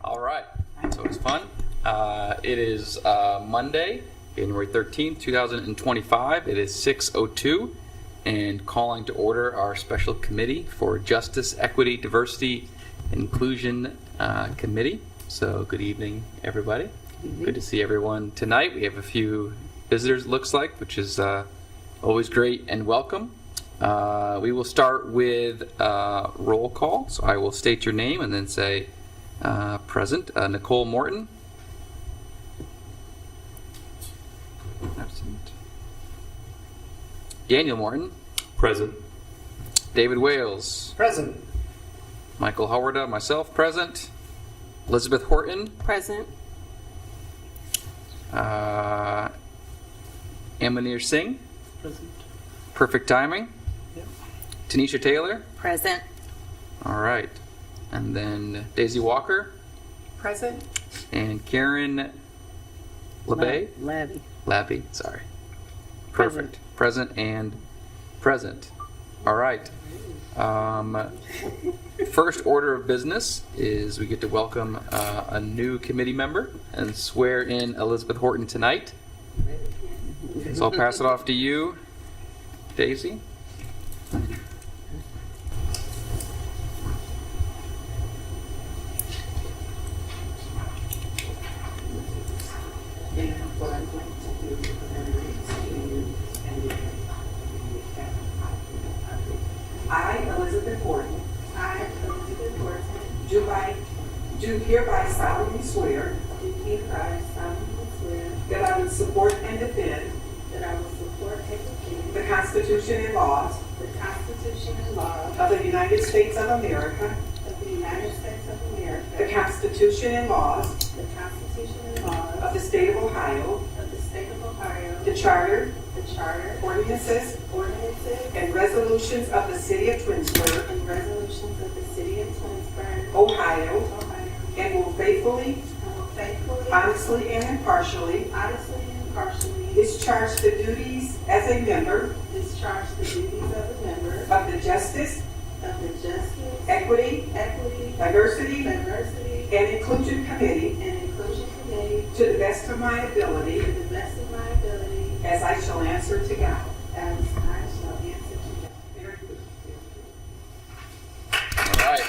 All right, so it's fun. It is Monday, January 13th, 2025. It is 6:02, and calling to order our special committee for Justice, Equity, Diversity, Inclusion Committee. So good evening, everybody. Good to see everyone tonight. We have a few visitors, it looks like, which is always great and welcome. We will start with roll call. So I will state your name and then say present. Nicole Morton. Absent. Daniel Morton. Present. David Wales. Present. Michael Howarda, myself, present. Elizabeth Horton. Present. Amanir Singh. Present. Perfect timing. Yep. Tanisha Taylor. Present. All right. And then Daisy Walker. Present. And Karen LeBay. Labby, sorry. Perfect. Present and present. All right. First order of business is we get to welcome a new committee member and swear in Elizabeth Horton tonight. So I'll pass it off to you, Daisy. What I'm going to do is I, Elizabeth Horton, do hereby solemnly swear that I will support and defend the Constitution and laws of the United States of America, the Constitution and laws of the State of Ohio, the Charter, ordinances, and resolutions of the City of Twinsburg, Ohio, and will faithfully, honestly, and impartially discharge the duties as a member of the Justice, Equity, Diversity, and Inclusion Committee to the best of my ability, as I shall answer to God. Very good. All right.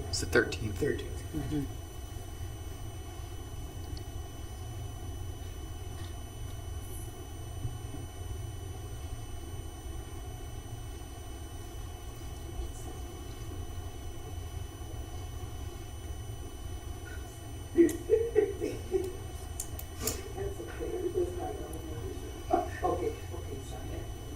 It's the 13th. 13th. Okay, sorry.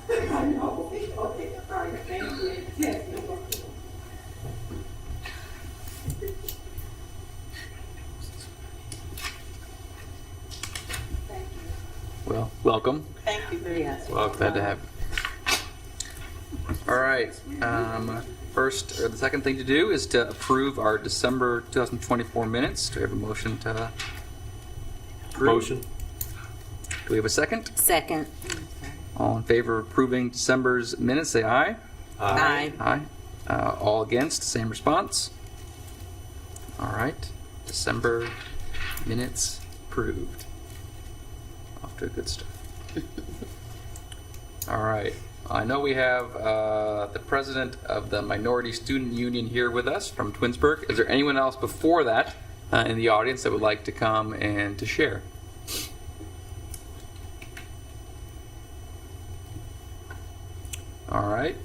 I know. Okay, all right, thank you. Yes, no problem. Well, welcome. Thank you very much. Well, glad to have you. All right. First, or the second thing to do is to approve our December 2024 minutes. Do we have a motion to approve? Motion. Do we have a second? Second. All in favor of approving December's minutes, say aye. Aye. Aye. All against, same response. All right. December minutes approved. Off to a good start. All right. I know we have the president of the Minority Student Union here with us from Twinsburg. Is there anyone else before that in the audience that would like to come and to share? All right.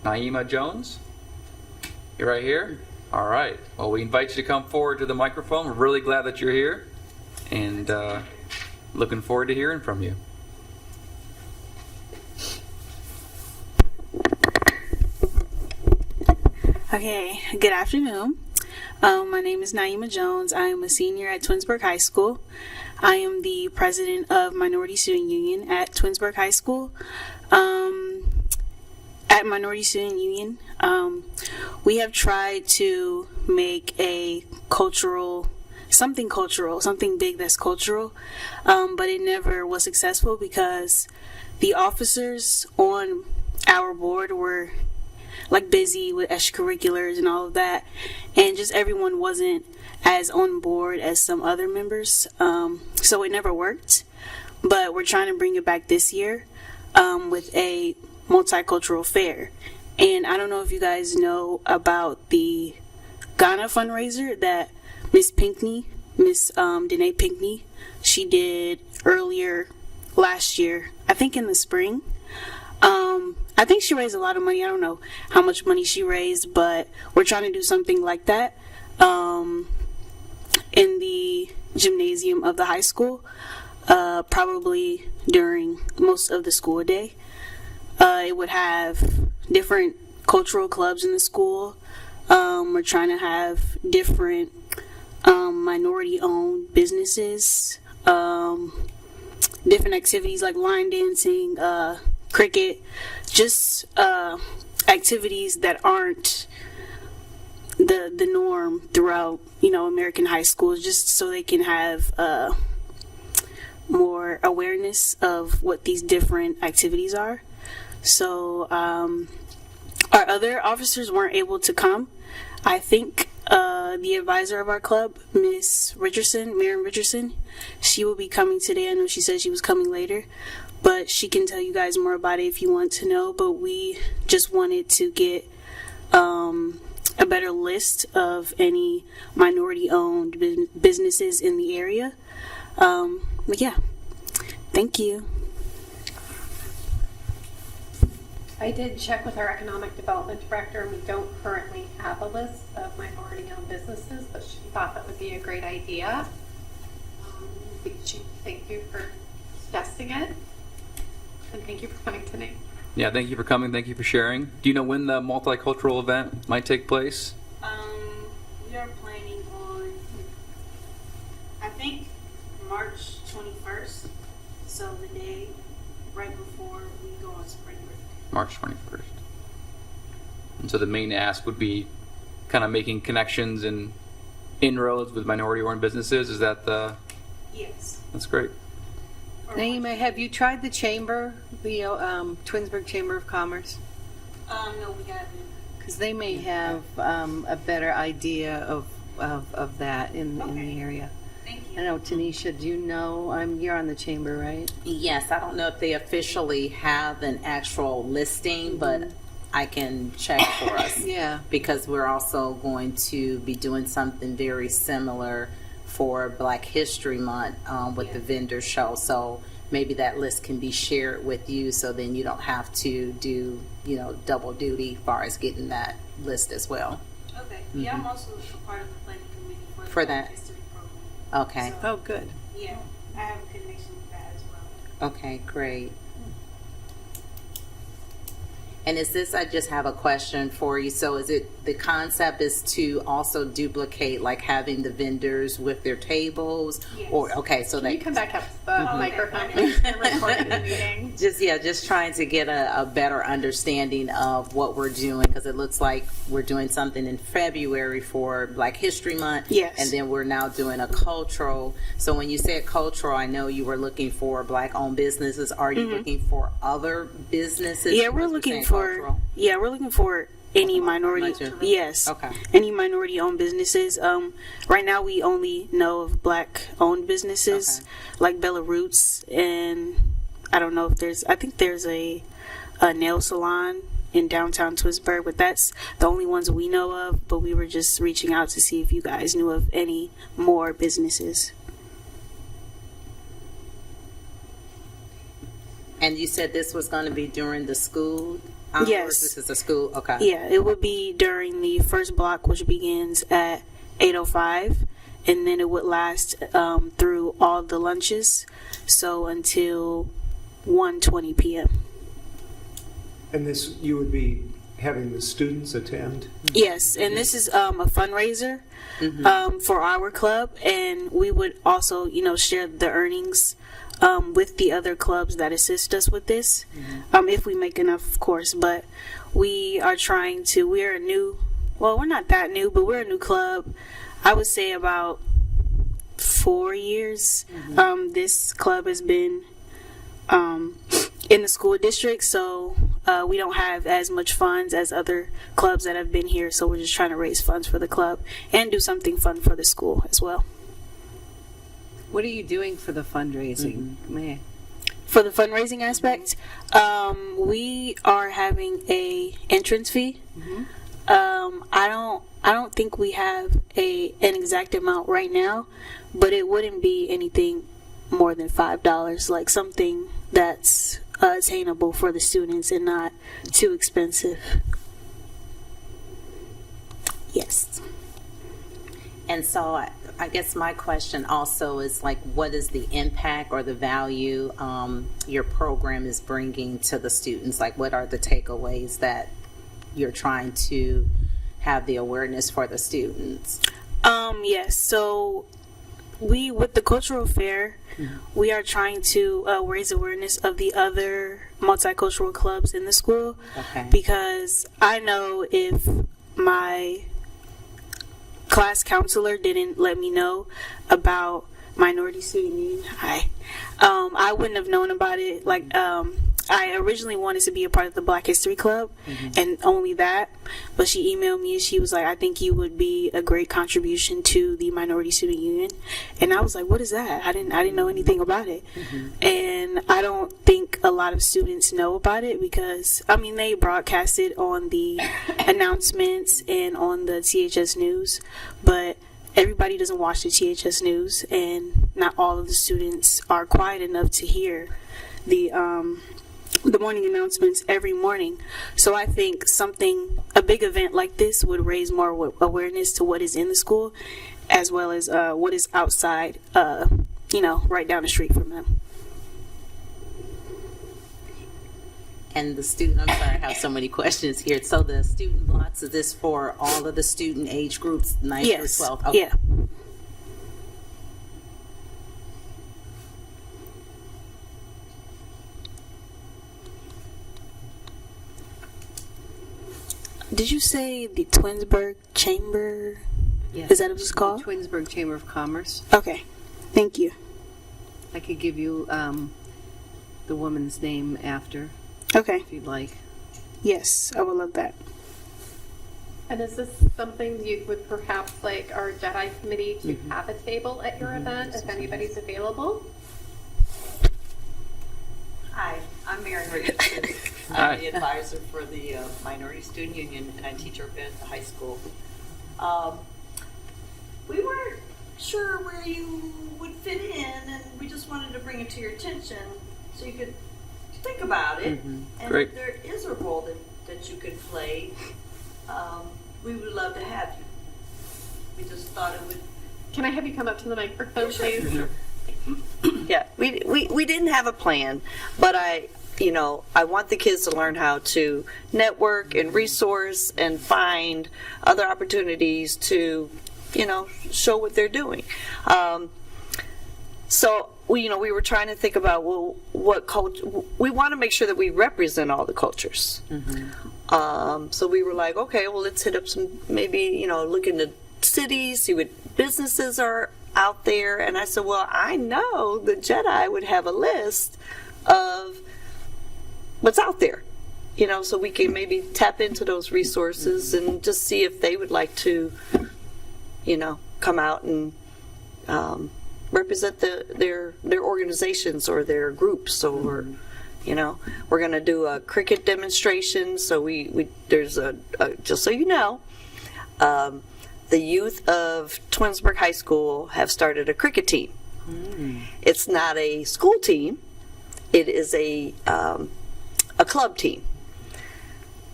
Naima Jones, you're right here? All right. Well, we invite you to come forward to the microphone. We're really glad that you're here and looking forward to hearing from you. Okay, good afternoon. My name is Naima Jones. I am a senior at Twinsburg High School. I am the president of Minority Student Union at Twinsburg High School. At Minority Student Union, we have tried to make a something big that's cultural, but it never was successful because the officers on our board were busy with extracurriculars and all of that, and just everyone wasn't as on board as some other members, so it never worked. But we're trying to bring it back this year with a multicultural fair. And I don't know if you guys know about the Ghana fundraiser that Miss Danae Pinckney, she did earlier last year, I think in the spring. I think she raised a lot of money. I don't know how much money she raised, but we're trying to do something like that in the gymnasium of the high school, probably during most of the school day. It would have different cultural clubs in the school. We're trying to have different minority-owned businesses, different activities like line dancing, cricket, just activities that aren't the norm throughout American high schools, just so they can have more awareness of what these different activities are. So our other officers weren't able to come. I think the advisor of our club, Miss Miriam Richardson, she will be coming today. I know she said she was coming later, but she can tell you guys more about it if you want to know. But we just wanted to get a better list of any minority-owned businesses in the area. But yeah, thank you. I did check with our economic development director, and we don't currently have a list of minority-owned businesses, but she thought that would be a great idea. Thank you for suggesting it, and thank you for coming tonight. Yeah, thank you for coming. Thank you for sharing. Do you know when the multicultural event might take place? We are planning on, I think, March 21st, so the day right before we go on spring break. March 21st. And so the main ask would be kind of making connections and inroads with minority-owned businesses. Is that the... Yes. That's great. Naima, have you tried the chamber, the Twinsburg Chamber of Commerce? No, we haven't. Because they may have a better idea of that in the area. Thank I you. know, Tanisha, do you know, you're on the chamber, right? Yes, I don't know if they officially have an actual listing, but I can check for us. Yeah. Because we're also going to be doing something very similar for Black History Month with the vendor show. So maybe that list can be shared with you, so then you don't have to do, double duty as far as getting that list as well. Okay. Yeah, I'm also a part of the planning committee For the that. history program. Okay. So, Oh, good. yeah, I have a connection with that as well. Okay, great. And is this, I just have a question for you. So is it, the concept is to also duplicate, like having the vendors with their tables? Yes. Or, okay, so Can you they, come back up to the microphone? Okay. We're recording the meeting. just trying to get a better understanding of what we're doing, because it looks like we're doing something in February for Black History Month. Yes. And then we're now doing a cultural. So when you said cultural, I know you were looking for Black-owned businesses. Are you looking for other businesses? Yeah, we're Because looking saying for cultural? we're looking for any minority. Yes. Okay. Any minority-owned businesses. Right now we only know of Black-owned businesses like Bella Roots and I don't know if I think there's a nail salon in downtown Twinsburg, but that's the only ones we know of. But we were just reaching out to see if you guys knew of any more businesses. And you said this was going to be during the school hours? Yes. This is the school, okay. Yeah, it would be during the first block, which begins at 8:05, and then it would last through all the lunches, so until 1:20 p.m. And this, you would be having the students attend? Yes, and this is a fundraiser for our club, and we would also, share the earnings with the other clubs that assist us with this, if we make enough, of course. But we are trying to. We're we're not that new, but we're a new club. I would say about 4 years. This club has been in the school district, so we don't have as much funds as other clubs that have been here. So we're just trying to raise funds for the club and do something fun for the school as well. What are you doing for the fundraising? Man. For the fundraising aspect, we are having a entrance fee. I don't think we have an exact amount right now, but it wouldn't be anything more than $5, like something that's attainable for the students and not too expensive. Yes. And so I guess my question also is like, what is the impact or the value your program is bringing to the students? Like, what are the takeaways that you're trying to have the awareness for the students? Yes. So with the cultural fair, we are trying to raise awareness of the other multicultural clubs in the school. Okay. Because I know if my class counselor didn't let me know about Minority Student Union, I wouldn't have known about it. Like, I originally wanted to be a part of the Black History Club, and only that. But she emailed me and she was like, I think you would be a great contribution to the Minority Student Union. And I was like, what is that? I didn't know anything about it. And I don't think a lot of students know about it because, I mean, they broadcast it on the announcements and on the THS News, but everybody doesn't watch the THS News, and not all of the students are quiet enough to hear the morning announcements every morning. So I think a big event like this would raise more awareness to what is in the school, as well as what is outside, right down the street from them. And the student, I'm sorry, I have so many questions here. So the student blocks, is this for all of the student age groups, 9th Yes. through 12th? Okay. Yeah. Did you say the Twinsburg Chamber? Yes. Is that what it's called? Twinsburg Chamber of Commerce. Okay. Thank you. I could give you the woman's name after, Okay. if you'd like. Yes, I would love that. And is this something you would perhaps like our Jedi committee to have a table at your event if anybody's available? Hi, I'm Mary Richardson. Hi. I'm the advisor for the Minority Student Union, and I teach our event at the high school. We weren't sure where you would fit in, and we just wanted to bring it to your attention so you could think about it. And Great. if there is a role that you could play, we would love to have you. We just thought it would. Can I have you come up to the microphone, please? Yeah, we didn't have a plan, but I want the kids to learn how to network and resource and find other opportunities to, show what they're doing. So we were trying to think about, well, what culture, we want to make sure that we represent all the cultures. So we were like, okay, well, let's hit up maybe, look in the cities, see what businesses are out there. And I said, well, I know the Jedi would have a list of what's out there, so we can maybe tap into those resources and just see if they would like to, come out and represent their organizations or their groups, or you know, we're going to do a cricket demonstration. So there's a just so you know, the youth of Twinsburg High School have started a cricket team. It's not a school team; it is a club team.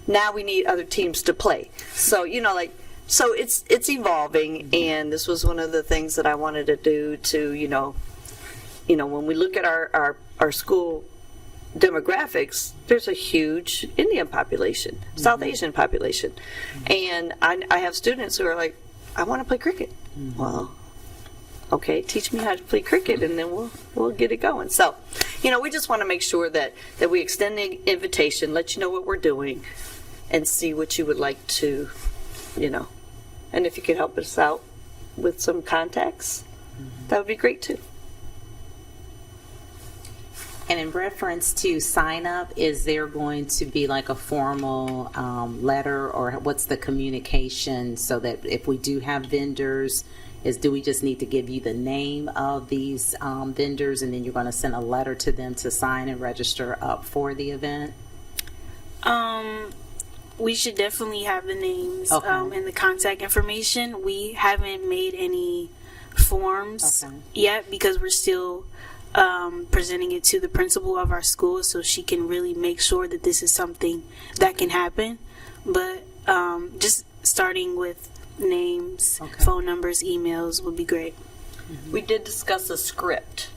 Now we need other teams to play. So you know, like. So it's evolving, and this was one of the things that I wanted to do to, you know, when we look at our school demographics, there's a huge Indian population, South Asian population. And I have students who are like, I want to play cricket. Well, okay, teach me how to play cricket, and then we'll get it going. So, you know, we just want to make sure that we extend the invitation, let you know what we're doing, and see what you would like to, you know. And if you could help us out with some contacts, that would be great too. And in reference to sign up, is there going to be like a formal letter, or what's the communication, so that if we do have vendors, do we just need to give you the name of these vendors, and then you're going to send a letter to them to sign and register up for the event? We should definitely have the names Okay. and the contact information. We haven't made any forms Okay. yet because we're still presenting it to the principal of our school so she can really make sure that this is something that can happen. But just starting with names, Okay. phone numbers, emails would be great. We did discuss a script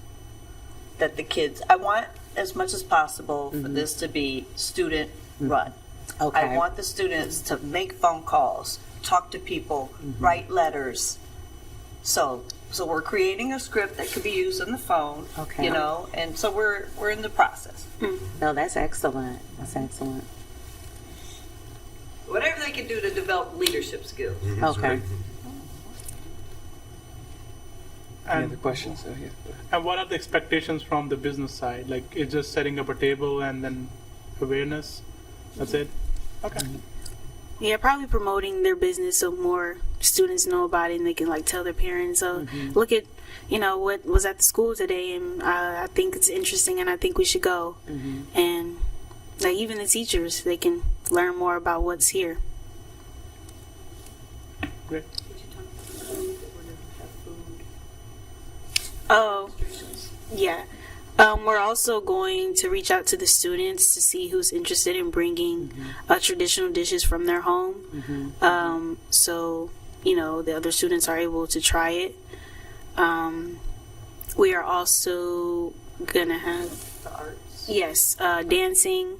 that the kids, I want as much as possible for this to be student run. Okay. I want the students to make phone calls, talk to people, write letters. So we're creating a script that could be used on the phone, Okay. you know, and so we're in the process. No, that's excellent. That's excellent. Whatever they can do to develop leadership skills. Okay. Any other questions? Oh, yeah. And what are the expectations from the business side? Like, it's just setting up a table and then awareness? That's it? Okay. Yeah, probably promoting their business so more students know about it and they can like tell their parents, look at, you know, what was at the school today, and I think it's interesting and I think we should go. And like even the teachers, they can learn more about what's here. Great. Oh, yeah. We're also going to reach out to the students to see who's interested in bringing traditional dishes from their home. So, you know, the other students are able to try it. We are also going to have The arts. yes, dancing,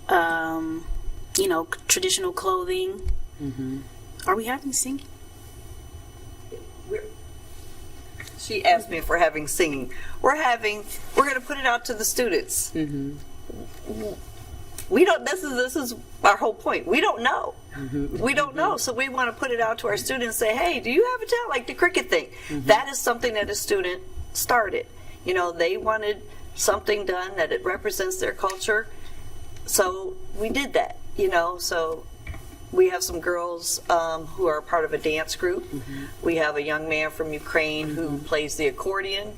you know, traditional clothing. Are we having singing? She asked me if we're having singing. We're going to put it out to the students. We don't, this is our whole point. We don't know. We don't know. So we want to put it out to our students, say, hey, do you have a talent? Like the cricket thing. That is something that a student started. You know, they wanted something done that it represents their culture. So we did that, you know, so we have some girls who are part of a dance group. We have a young man from Ukraine who plays the accordion.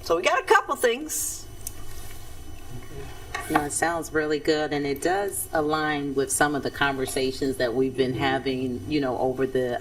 So we got a couple things. No, it sounds really good, and it does align with some of the conversations that we've been having, you know, over the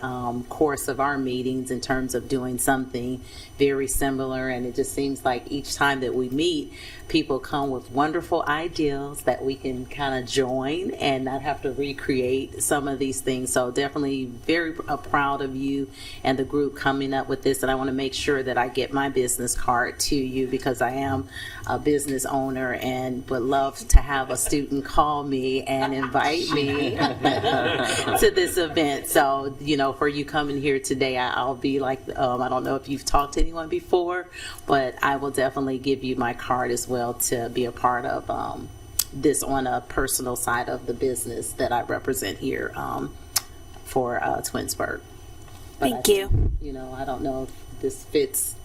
course of our meetings in terms of doing something very similar. And it just seems like each time that we meet, people come with wonderful ideas that we can kind of join and not have to recreate some of these things. So definitely very proud of you and the group coming up with this. And I want to make sure that I get my business card to you, because I am a business owner and would love to have a student call me and invite me to this event. So, you know, for you coming here today, I'll be like, I don't know if you've talked to anyone before, but I will definitely give you my card as well to be a part of this on a personal side of the business that I represent here for Twinsburg. But Thank you. You know, I don't know if this fits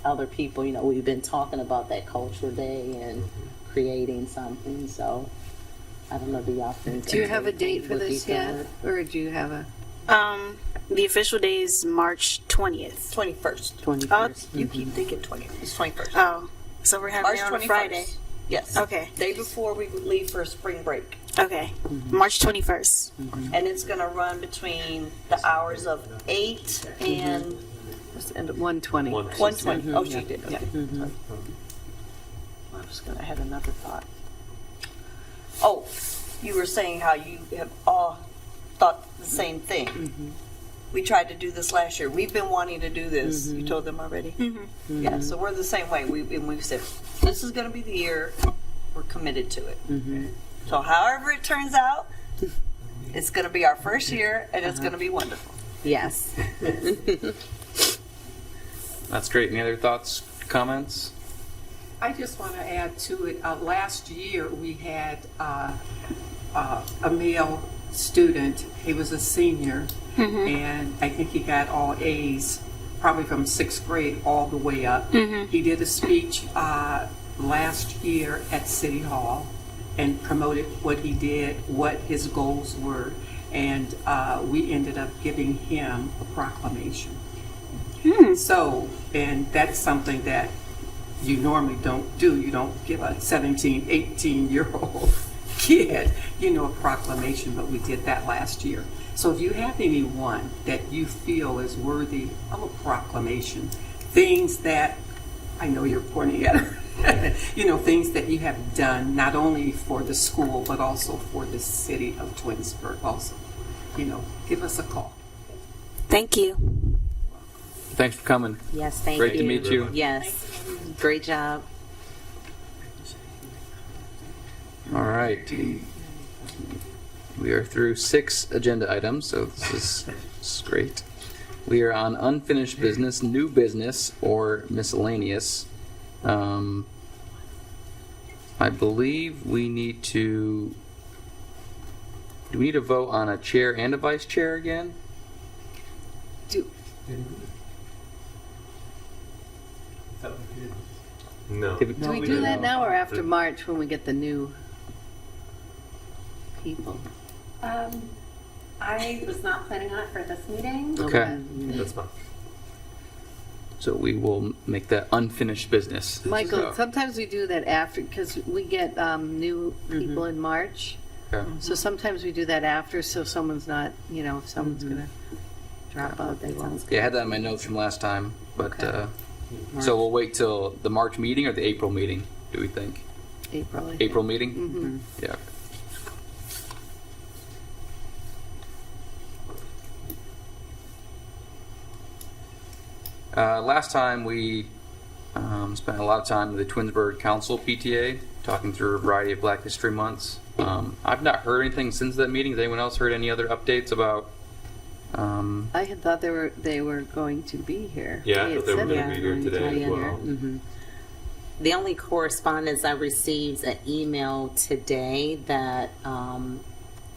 other people. You know, we've been talking about that culture day and creating something, so I don't know, do y'all think Do you have a date for would be this yet? good? Or do you have a? The official day is March 20th. 21st. 21st. You keep thinking 20th. It's 21st. Oh, so we're having March it on a 21st. Friday. Yes. Okay. Day before we leave for spring break. Okay. March 21st. And it's going to run between the hours of 8 and what's the end of 1:20. 1:20. Oh, she did. Okay. Yeah. I was going to have another thought. Oh, you were saying how you have all thought the same thing. We tried to do this last year. We've been wanting to do this. You told them already? Yeah, so we're the same way. We said, this is going to be the year. We're committed to it. So however it turns out, it's going to be our first year, and it's going to be wonderful. Yes. That's great. Any other thoughts, comments? I just want to add to it, last year we had a male student, he was a senior, and I think he got all A's, probably from 6th grade all the way up. He did a speech last year at City Hall and promoted what he did, what his goals were, and we ended up giving him a proclamation. So, and that's something that you normally don't do. You don't give a 17, 18-year-old kid, a proclamation, but we did that last year. So if you have anyone that you feel is worthy of a proclamation, things that, I know you're pointing at her, things that you have done, not only for the school, but also for the city of Twinsburg also, give us a call. Thank you. Thanks for coming. Yes, thank Great you. to meet you. Yes. Great job. All right. We are through 6 agenda items, so this is great. We are on unfinished business, new business, or miscellaneous. I believe we need to. Do we need to vote on a chair and a vice chair again? No. Did Do we do that now or after March when we get the new people? I was not planning on it for this meeting. Okay. That's fine. So we will make that unfinished business. Michael, So- sometimes we do that after, because we get new people in March. Okay. So sometimes we do that after, so someone's not, if someone's going to drop out, they won't. Yeah, I had that in my notes from last time, but Okay. so we'll wait till the March meeting or the April meeting. Do we think April. I think. April meeting? Yeah. Last time we spent a lot of time with the Twinsburg Council PTA talking through a variety of Black History Months. I've not heard anything since that meeting. Has anyone else heard any other updates about? I had thought they were going to be here. Yeah, I had thought they were said going to be here today as well. The only correspondence I received an email today that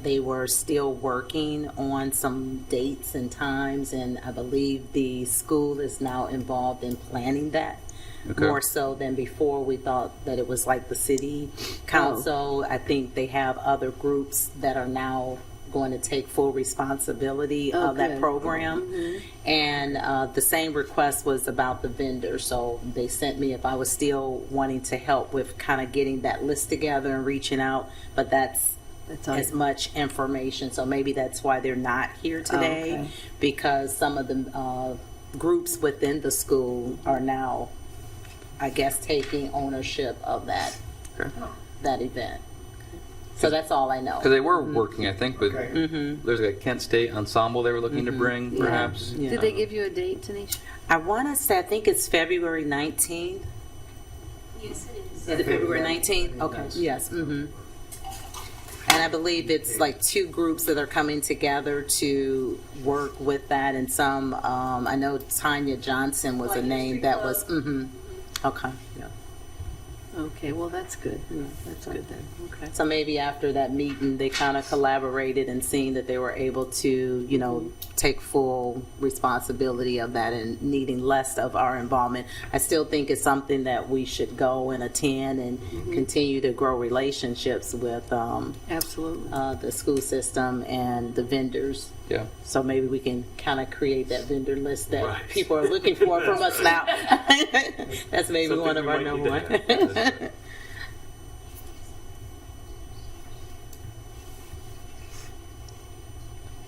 they were still working on some dates and times, and I believe the school is now involved in planning that. Okay. More so than before. We thought that it was like the city council. I think they have other groups that are now going to take full responsibility of that good. program. And the same request was about the vendor. So they sent me if I was still wanting to help with kind of getting that list together and reaching out. But that's all. as much information. So maybe that's why they're not here today, Okay. because some of the groups within the school are now, I guess, taking ownership of that Okay. that event. So that's all I know. Because they were working, I think, with there's like a Kent State ensemble they were looking to bring, perhaps. Did they give you a date, Tanisha? I want to say, I think it's February 19th. Yes, it is. Is it February 19th? Okay, yes. And I believe it's like 2 groups that are coming together to work with that, and some, I know Tanya Johnson was a name that was, okay. Yeah. Okay, well, that's good. That's good then. Okay. So maybe after that meeting, they kind of collaborated and seeing that they were able to, take full responsibility of that and needing less of our involvement. I still think it's something that we should go and attend and continue to grow relationships with Absolutely. the school system and the vendors Yeah. So maybe we can kind of create that vendor list that Right. people are looking for from us now. That's maybe Something one of we our might number need one. to have. That's right.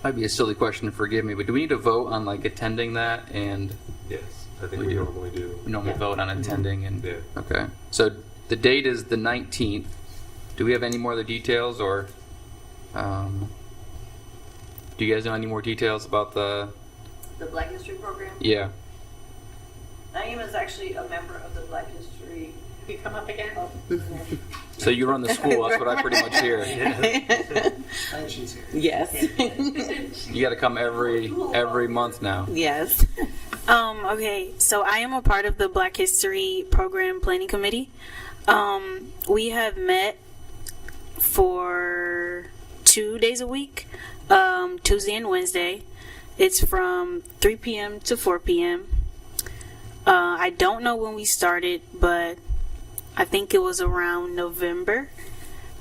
Might be a silly question, forgive me, but do we need to vote on like attending that? And Yes, I think We we do. normally do. we normally vote on attending and, Yeah. okay. So the date is the 19th. Do we have any more other details or, do you guys know any more details about the, The Black History Program. yeah. Naima is actually a member of the Black History. Have you come up again? So you run the school, that's what I pretty much hear. And she's here. Yes. You gotta come every month now. Yes. Okay, so I am a part of the Black History Program Planning Committee. We have met for 2 days a week, Tuesday and Wednesday. It's from 3 p.m. to 4 p.m. I don't know when we started, but I think it was around November.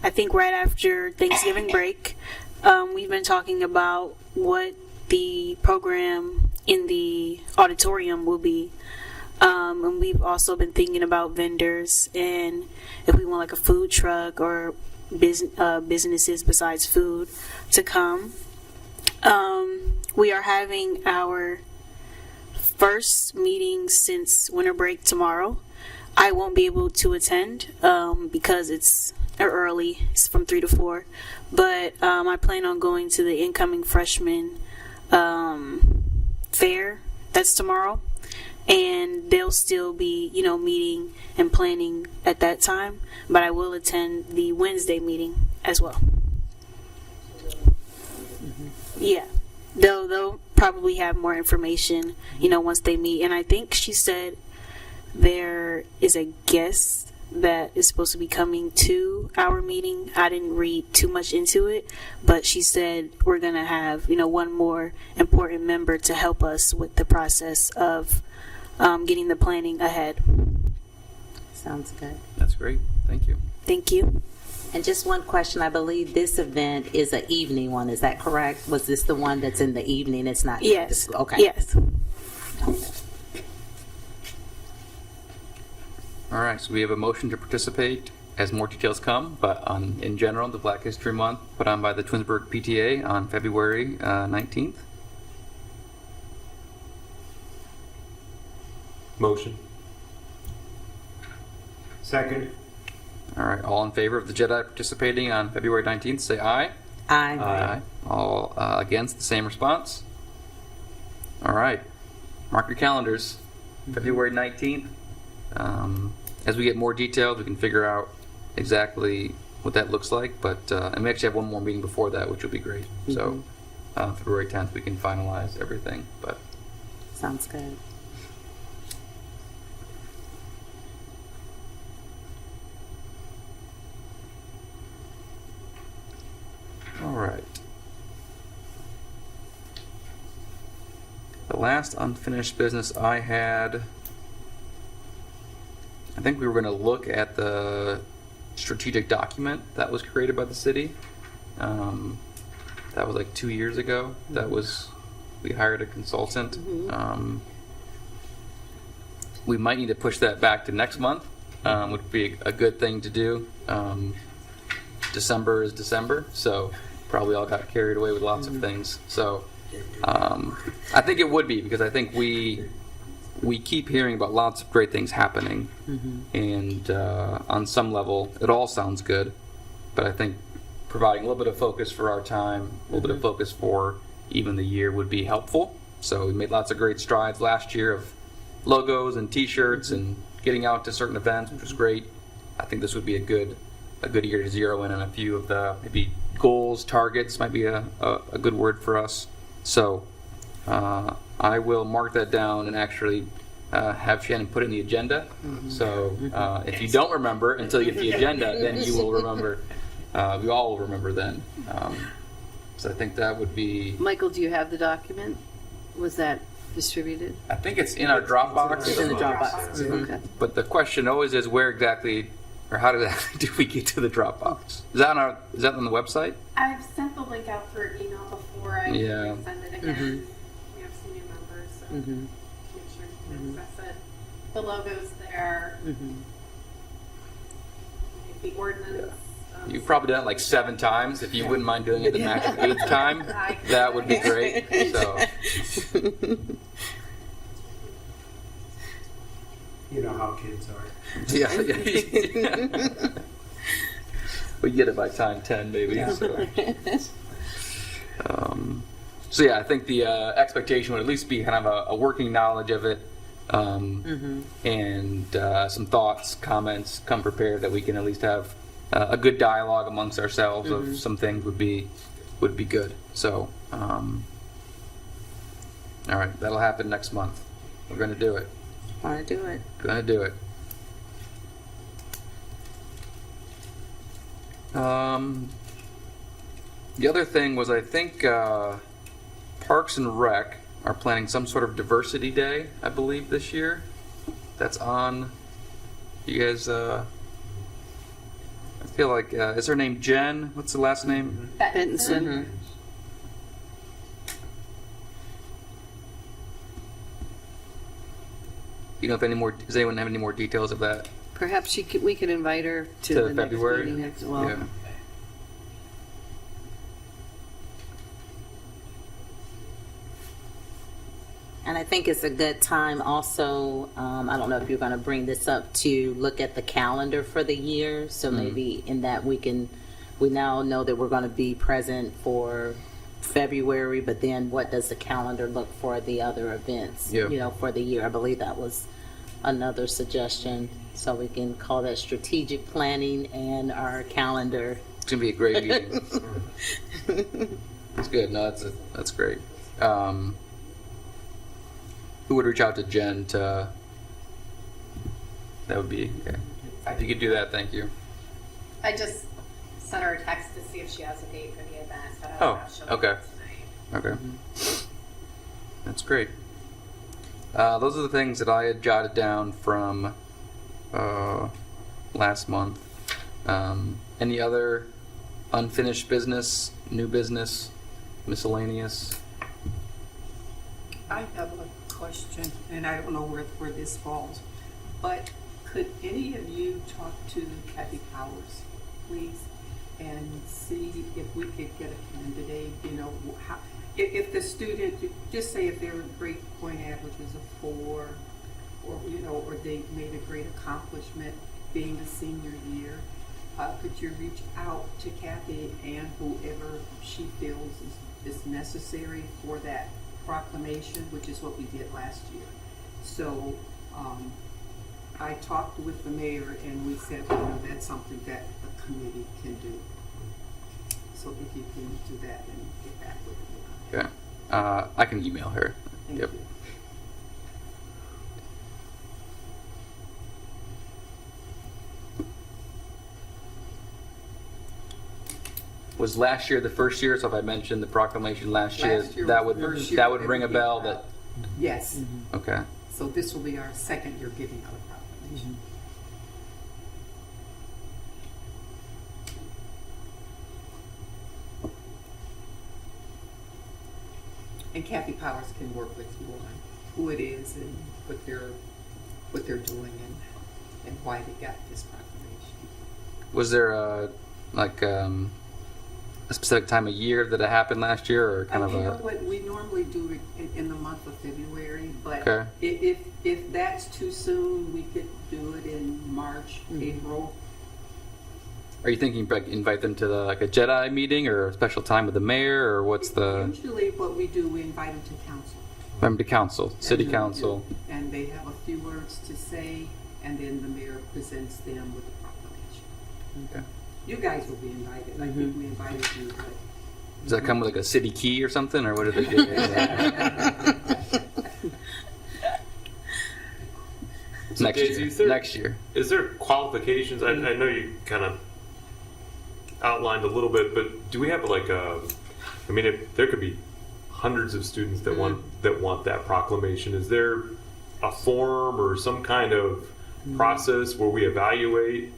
I think right after Thanksgiving break. We've been talking about what the program in the auditorium will be. And we've also been thinking about vendors and if we want like a food truck or businesses besides food to come. We are having our first meeting since winter break tomorrow. I won't be able to attend because it's early. It's from 3 to 4. But I plan on going to the incoming freshman fair. That's tomorrow. And they'll still be, meeting and planning at that time. But I will attend the Wednesday meeting as well. Yeah. They'll probably have more information, once they meet. And I think she said there is a guest that is supposed to be coming to our meeting. I didn't read too much into it, but she said we're going to have, one more important member to help us with the process of getting the planning ahead. Sounds good. That's great, thank you. Thank you. And just one question, I believe this event is an evening one, is that correct? Was this the one that's in the evening? It's not? Yes. Okay. Yes. All right, so we have a motion to participate as more details come, but in general, the Black History Month put on by the Twinsburg PTA on February 19th. Motion. Second. All right, all in favor of the Jedi participating on February 19th, say aye. Aye. Aye. All against, the same response. All right, mark your calendars, February 19th. As we get more details, we can figure out exactly what that looks like, but and we actually have one more meeting before that, which will be great. So February 10th, we can finalize everything, but Sounds good. all right. The last unfinished business I had, I think we were going to look at the strategic document that was created by the city. That was like 2 years ago. That was, we hired a consultant. We might need to push that back to next month, would be a good thing to do. December is December, so probably all got carried away with lots of things. So I think it would be, because I think we keep hearing about lots of great things happening, and on some level, it all sounds good, but I think providing a little bit of focus for our time, a little bit of focus for even the year would be helpful. So we made lots of great strides last year of logos and T-shirts and getting out to certain events, which was great. I think this would be a good year to zero in on a few of the maybe goals, targets might be a good word for us. So I will mark that down and actually have Shannon put it in the agenda. So if you don't remember until you get the agenda, then you will remember. We all will remember then. So I think that would be. Michael, do you have the document? Was that distributed? I think it's in our Dropbox. It's in the Dropbox. Okay. But the question always is, where exactly or how do we get to the Dropbox? Is that on the website? I've sent the link out through email before. I Yeah. can send it again. We have some new members, so make sure you can access it. The logo's there. The ordinance. You've probably done it like 7 times. If you wouldn't mind doing it the magic 8th time, that would be great. So, You know how kids are. yeah. We get it by time 10, maybe. So yeah, I think the expectation would at least be kind of a working knowledge of it, and some thoughts, comments, come prepared that we can at least have a good dialogue amongst ourselves of some things would be good. So, all right, that'll happen next month. We're going to do it. Want to do it? Going to do it. The other thing was, I think Parks and Rec are planning some sort of diversity day, I believe, this year. That's on. You guys, I feel like, is her name Jen? What's the last name? Benson. You know if does anyone have any more details of that? Perhaps we could invite her to To the next February? meeting as well. Yeah. And I think it's a good time also, I don't know if you're going to bring this up, to look at the calendar for the year. So maybe in that we now know that we're going to be present for February, but then what does the calendar look for the other events, Yeah. for the year? I believe that was another suggestion. So we can call that strategic planning and our calendar. It's going to be a great meeting. It's good. No, that's great. Who would reach out to Jen to? That would be okay. If you could do that, thank you. I just sent her a text to see if she has a date for the event. But I Oh, don't know if she'll okay. do it tonight. Okay, that's great. Those are the things that I had jotted down from last month. Any other unfinished business, new business, miscellaneous? I have a question, and I don't know where this falls, but could any of you talk to Kathy Powers, please, and see if we could get a candidate, how, if the student, just say if their grade point average was a 4, or they made a great accomplishment being a senior year, could you reach out to Kathy and whoever she feels is necessary for that proclamation, which is what we did last year. So I talked with the mayor and we said, that's something that the committee can do. So if you can do that and get back with me. Okay, I can email her. Thank Yep. you. Was last year the first year? So if I mentioned the proclamation last year, Last year that was would the first year that would that ring a we bell. gave That out. Yes. okay. So this will be our second year giving out a proclamation. And Kathy Powers can work with you on who it is and what they're doing and why they got this proclamation. Was there a specific time of year that it happened last year, or kind of You know a? what, we normally do it in the month of February, but Okay. if that's too soon, we could do it in March, April. Are you thinking like invite them to a Jedi meeting or a special time with the mayor, or what's the? Usually what we do, we invite them to council. Them to council, city And, council. And they have a few words to say, and then the mayor presents them with the proclamation. Okay. You guys will be invited. I think we invited you, but Does that come with like a city key or something, or what do they do? Next Daisy, year. is there- Next year. Is there qualifications? I know you kind of outlined a little bit, but do we have if there could be hundreds of students that want that proclamation, is there a form or some kind of process where we evaluate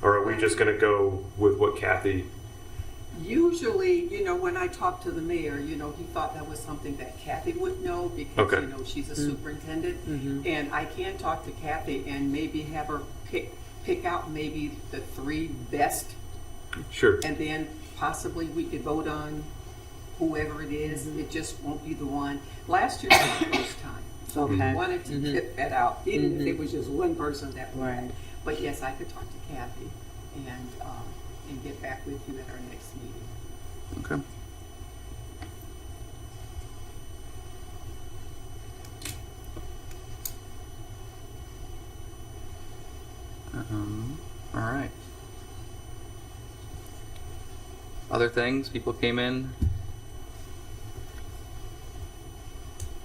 or are we just going to go with what Kathy? Usually, when I talked to the mayor, he thought that was something that Kathy would know because, Okay. she's a superintendent. And I can talk to Kathy and maybe have her pick out maybe the 3 best, Sure. and then possibly we could vote on whoever it is. It just won't be the one. Last year was the first time. So we Okay. wanted to tip that out, even if it was just one person that we had. Right. But yes, I could talk to Kathy and get back with you at our next meeting. Okay. All right. Other things people came in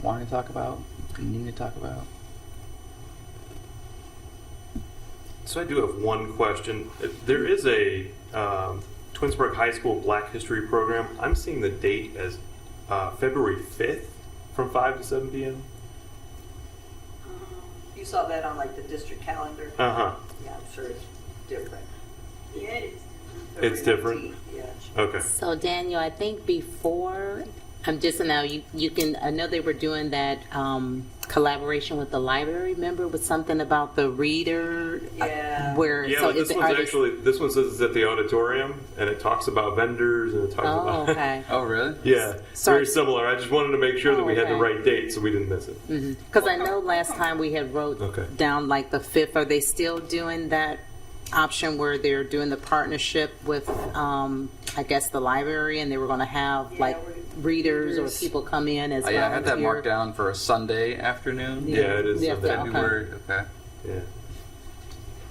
wanting to talk about, needing to talk about. So I do have one question. There is a Twinsburg High School Black History program. I'm seeing the date as February 5th from 5 to 7 p.m. You saw that on like the district calendar? Uh-huh. Yeah, I'm sure it's different. Yeah, it is. It's different? Yeah. Okay. So Daniel, I think before, I'm just now, you can, I know they were doing that collaboration with the library, remember, with something about the reader? Yeah. Where, Yeah, so but is this it, one's are they- actually, this one says it's at the auditorium, and it talks about vendors, and it talks Oh, about... okay. Oh, really? Yeah, Sorry. very similar. I just wanted to make sure that we had the okay. right date, so we didn't miss it. Because I know last time we had wrote Okay. down like the 5th. Are they still doing that option where they're doing the partnership with, I guess, the library, and they were going to have like readers or people come in as Yeah, I had that volunteer? marked down for a Sunday afternoon. Yeah, it is Yeah, Sunday. okay. February, okay. Yeah,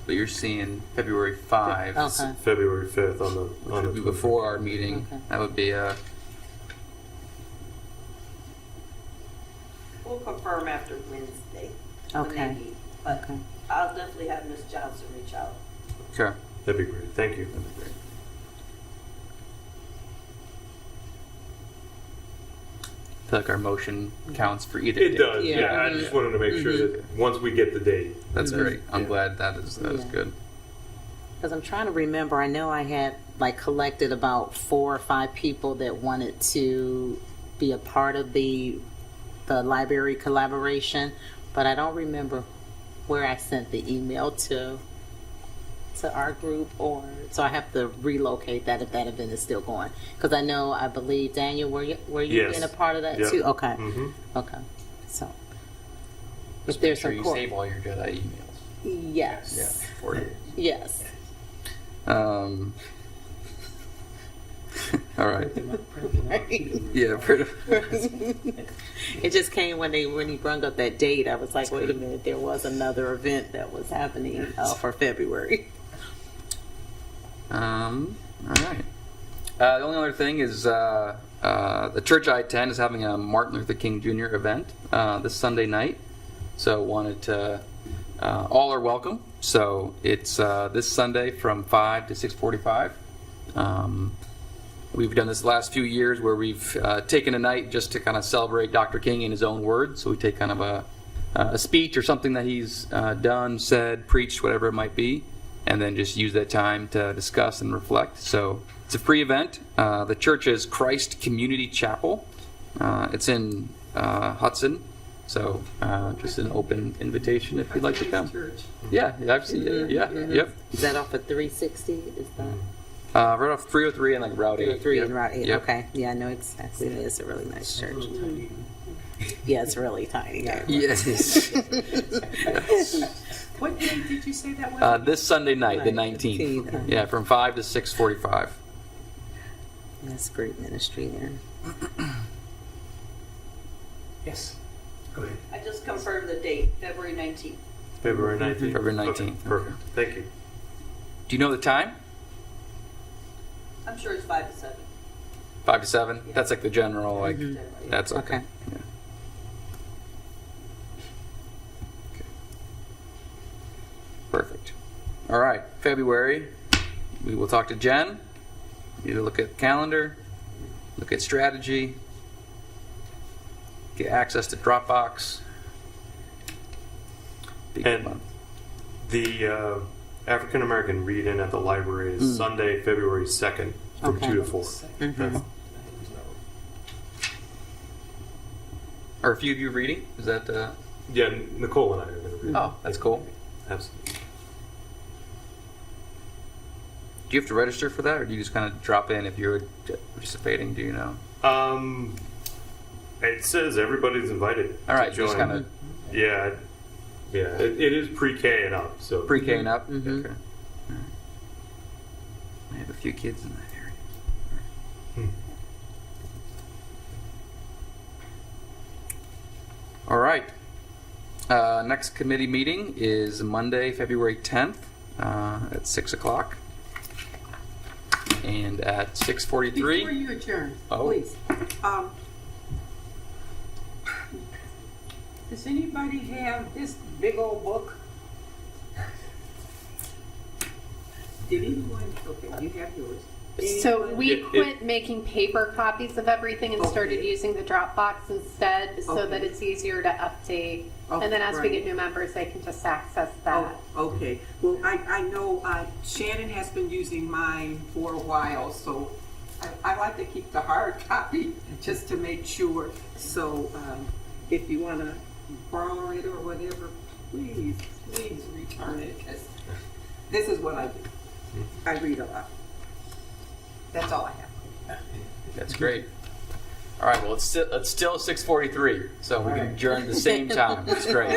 But you're seeing February 5. Okay. February 5th on the... Which on would the be before our meeting. Okay. That would be We'll confirm after Wednesday. when they Okay. meet. But Okay. I'll definitely have Ms. Johnson reach out. okay. That'd be great. Thank you. I feel like our motion counts for either It date. does, Yeah. yeah. I just wanted to make sure that once we get the date. That's then- great. I'm yeah. glad that is Yeah. good. Because I'm trying to remember, I know I had like collected about 4 or 5 people that wanted to be a part of the library collaboration, but I don't remember where I sent the email to our group, or so I have to relocate that if that event is still going. Because I know, I believe Daniel, were you Yes. being a part of that Yep. too? Okay, Mhm. okay. So if Just make there's sure some you core, save all your Jedi emails. yes, Yeah. For you. yes. All right. Yeah, pretty. It just came when he brought up that date. I was like, wait a minute, there was another event that was happening for February. All right. The only other thing is the church I attend is having a Martin Luther King Jr. event this Sunday night. So wanted to, all are welcome. So it's this Sunday from 5 to 6:45. We've done this the last few years where we've taken a night just to kind of celebrate Dr. King in his own words. So we take kind of a speech or something that he's done, said, preached, whatever it might be, and then just use that time to discuss and reflect. So it's a free event. The church is Christ Community Chapel. It's in Hudson. So just an open invitation if you'd like to come. Church. Yeah, I've seen it. Yeah, yep. Is that off of 360? Is that Right off 303 and like Route 8. 303 Yep. and Route 8? Yep. Okay, yeah, I know exactly. It is a really nice church. Yeah, it's really tiny. Yes. What day did you say that was? This Sunday night, the 19th. 19th. Yeah, from 5 to 6:45. That's great ministry there. Yes. Go ahead. I just confirmed the date, February 19th. February 19th. February Okay, 19th. perfect. Thank you. Do you know the time? I'm sure it's 5 to 7. 5 to 7? That's like the general, like, Generally. that's okay. Okay. Yeah. Okay. Perfect. All right, February, we will talk to Jen. Either look at calendar, look at strategy, get access to Dropbox. Be a good And month. the African American read-in at the library is Sunday, February 2nd from Okay. 2 to 4. That's- Are a few of you reading? Is that? Yeah, Nicole and I are going to read. Oh, that's cool. Absolutely. Do you have to register for that, or do you just kind of drop in if you're participating? Do you know? It says everybody's invited. All right, to just join. kind of Yeah, yeah. It is pre-K and up, so pre-K and up. Mhm. Okay. All right. I have a few kids in that area. Hmm. All right. Next committee meeting is Monday, February 10th at 6 o'clock. And at 6:43. Before you adjourn, Oh. please. Does anybody have this big old book? Did anyone? Okay, you have yours. So Anyone? we Yeah, quit making paper copies of everything and started Okay. using the Dropbox instead, so that Okay. it's easier to update. Okay, And then as we right. get new members, they can just access that. Oh, okay. Well, I know Shannon has been using mine for a while, so I like to keep the hard copy just to make sure. So if you want to borrow it or whatever, please return it, because this is what I do. I read a lot. That's all I have. That's great. All right. Well, it's still 6:43, so we can adjourn at the same time. That's great.